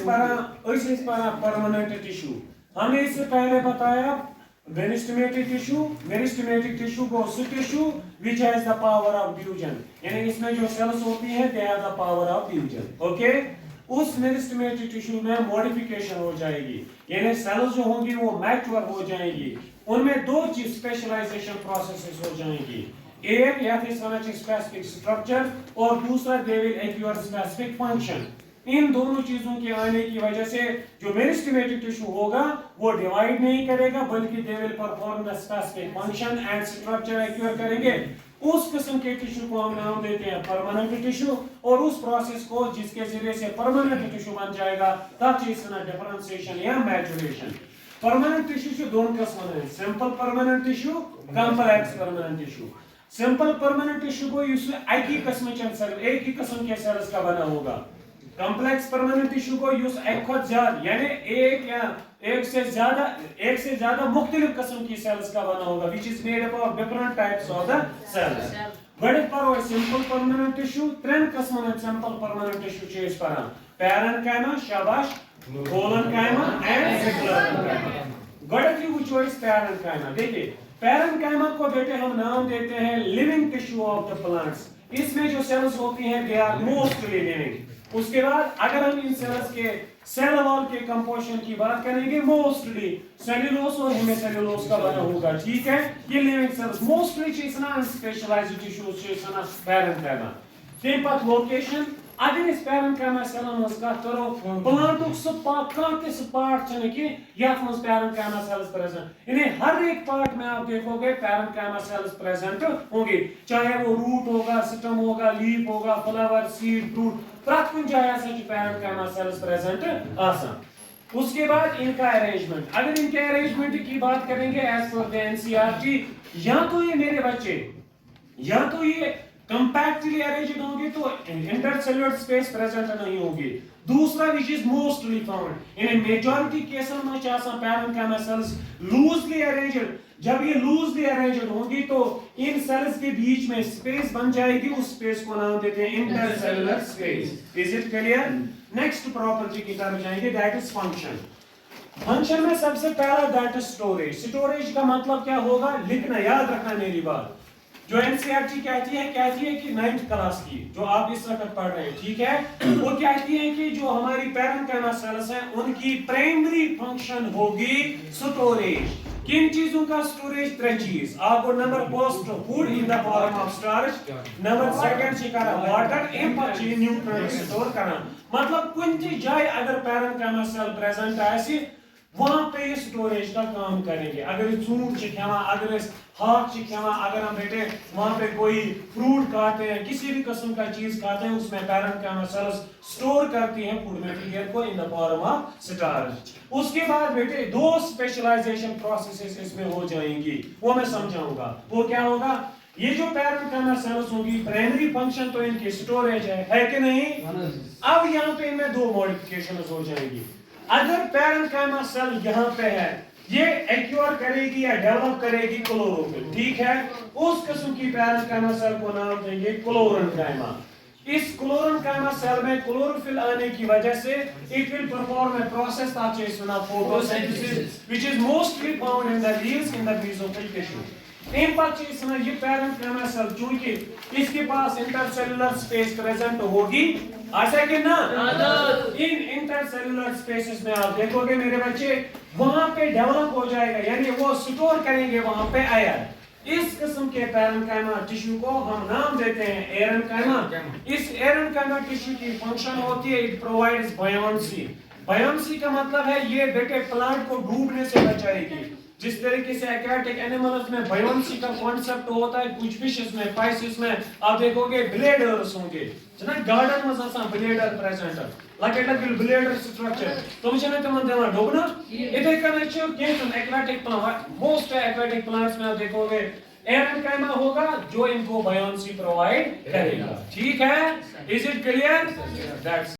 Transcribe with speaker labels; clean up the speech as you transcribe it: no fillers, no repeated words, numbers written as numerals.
Speaker 1: पढ़ा permanent tissue. हमने इससे पहले बताया meristematic tissue goes to tissue which has the power of diffusion, यानी इसमें जो सेल्स होती हैं they have the power of diffusion। Okay, उस मेरिस्टेमेटिक टिश्यू में मॉडिफिकेशन हो जाएगी, यानी सेल्स जो होंगी वो मैच्योर हो जाएंगी, उनमें दो चीज स्पेशलाइजेशन प्रोसेसेस हो जाएंगी। एक या फिर स्पेसिफिक स्ट्रक्चर और दूसरा they will acquire specific function. इन दोनों चीजों के आने की वजह से जो मेरिस्टेमेटिक टिश्यू होगा वो डिवाइड नहीं करेगा बल्कि they will perform the specific function and structure acquire करेंगे। उस किस्म के टिश्यू को हम नाम देते हैं परमानेंट टिश्यू, और उस प्रोसेस को जिसके जरिए से परमानेंट टिश्यू बन जाएगा दैट इज डिफरेंशिएशन या मैचुरेशन। परमानेंट टिश्यू दोनों किस्म हैं, simple permanent tissue, complex permanent tissue. Simple permanent tissue को एक ही किस्म के सेल्स का बना होगा। कॉम्प्लेक्स परमानेंट टिश्यू को यानी एक से ज्यादा मुख्तलिफ किस्म की सेल्स का बना होगा which is made up of different types of the cells। गणित पर सिंपल परमानेंट टिश्यू त्रेन किस्म में सिंपल परमानेंट टिश्यू चीज पर पैरेन्काइमा, शाबाश, कोलेन्काइमा एंड सिक्लेरेन्काइमा। गणित की चॉइस पैरेन्काइमा। देखिए पैरेन्काइमा को बेटे हम नाम देते हैं living tissue of the plants. इसमें जो सेल्स होती हैं दे आर मोस्टली लिविंग। उसके बाद अगर हम इन सेल्स के सेल वॉल के कंपोजिशन की बात करेंगे मोस्टली सेल्यूलोज और हेमिसेल्यूलोज का बना होगा, ठीक है। ये लिविंग सेल्स मोस्टली चीजना स्पेशलाइज्ड टिश्यूज चीजना पैरेन्काइमा। तेम पत लोकेशन अगर इस पैरेन्काइमा सेलन मस कत करो प्लांटुक सह पार्ट छने कि यथ मस पैरेन्काइमा सेल्स प्रेजेंट, यानी हर एक पार्ट में आप देखोगे पैरेन्काइमा सेल्स प्रेजेंट होंगे, चाहे वो रूट होगा, स्टेम होगा, लीफ होगा, फ्लावर, सीड, फ्रूट, प्रत्येक जगह से पैरेन्काइमा सेल्स प्रेजेंट आसान। उसके बाद इनका अरेंजमेंट, अगर इनके अरेंजमेंट की बात करेंगे एज पर द एनसीईआरटी, या तो ये मेरे बच्चे या तो ये कंपैक्टली अरेंज्ड होंगे तो इंटरसेल्युलर स्पेस प्रेजेंट नहीं होगी। दूसरा which is mostly found in majority cases में पैरेन्काइमा सेल्स लूजली अरेंज्ड। जब ये लूजली अरेंज्ड होंगी तो इन सेल्स के बीच में स्पेस बन जाएगी, उस स्पेस को नाम देते हैं intercellular space. Is it clear? Next property की तरफ जाएंगे दैट इज फंक्शन। फंक्शन में सबसे पहला दैट इज स्टोरेज। स्टोरेज का मतलब क्या होगा, लिखना, याद रखना मेरी बात। जो एनसीईआरटी कहती है कि 9th क्लास की जो आप इस वक्त पढ़ रहे हैं, ठीक है, वो कहती है कि जो हमारी पैरेन्काइमा सेल्स हैं उनकी प्राइमरी फंक्शन होगी स्टोरेज। किन चीजों का स्टोरेज? त्रे चीज। आपको number first food in the form of starch, number second से करा वाटर, एम पर न्यूट्रिएंट स्टोर करना। मतलब कुछ जाए अगर पैरेन्काइमा सेल प्रेजेंट है वहां पे स्टोरेज का काम करेंगे। अगर फ्रूट खावा, अगर हाथ खावा, अगर हम बेटे वहां पे कोई फ्रूट खाते हैं, किसी भी किस्म का चीज खाते हैं, उसमें पैरेन्काइमा सेल्स स्टोर करती हैं फूड मटेरियल को in the form of starch. उसके बाद बेटे दो स्पेशलाइजेशन प्रोसेसेस इसमें हो जाएंगी, वो मैं समझाऊंगा। वो क्या होगा? ये जो पैरेन्काइमा सेल्स होगी प्राइमरी फंक्शन तो इनकी स्टोरेज है कि नहीं? अब यहाँ पे इनमें दो मॉडिफिकेशन हो जाएंगी। अगर पैरेन्काइमा सेल यहाँ पे है, ये एक्वायर करेगी या डेवलप करेगी क्लोरोफिल, ठीक है, उस किस्म की पैरेन्काइमा सेल को नाम देंगे क्लोरेन्काइमा। इस क्लोरेन्काइमा सेल में क्लोरोफिल आने की वजह से it will perform a process that is photosynthesis which is mostly found in the leaves in the mesophyll tissue. इन पच्चीस में ये पैरेन्काइमा सेल चूंकि इसके पास इंटरसेल्युलर स्पेस प्रेजेंट होगी, ऐसा कि ना? इन इंटरसेल्युलर स्पेसेस में आप देखोगे मेरे बच्चे वहां पे डेवलप हो जाएगा, यानी वो स्टोर करेंगे वहां पे आयरन। इस किस्म के पैरेन्काइमा टिश्यू को हम नाम देते हैं एरेन्काइमा। इस एरेन्काइमा टिश्यू की फंक्शन होती है इट प्रोवाइड्स बायोन्सी। बायोन्सी का मतलब है ये बेटे प्लांट को डूबने से बचाएगी। जिस तरीके से एक्वाटिक एनिमल्स में बायोन्सी का कॉन्सेप्ट होता है, कुछ फिशेस में, फाइसिस में आप देखोगे ब्लेडर्स होंगे, जना गार्डन में आसान ब्लेडर प्रेजेंट लकड़ ब्लेडर स्ट्रक्चर तो मुझे ना तमन देना डोबना इधर का नेचर के तुम aquatic plant most aquatic plants में आप देखोगे एरेन्काइमा होगा जो इनको बायोन्सी प्रोवाइड करेगा, ठीक है? Is it clear? दैट्स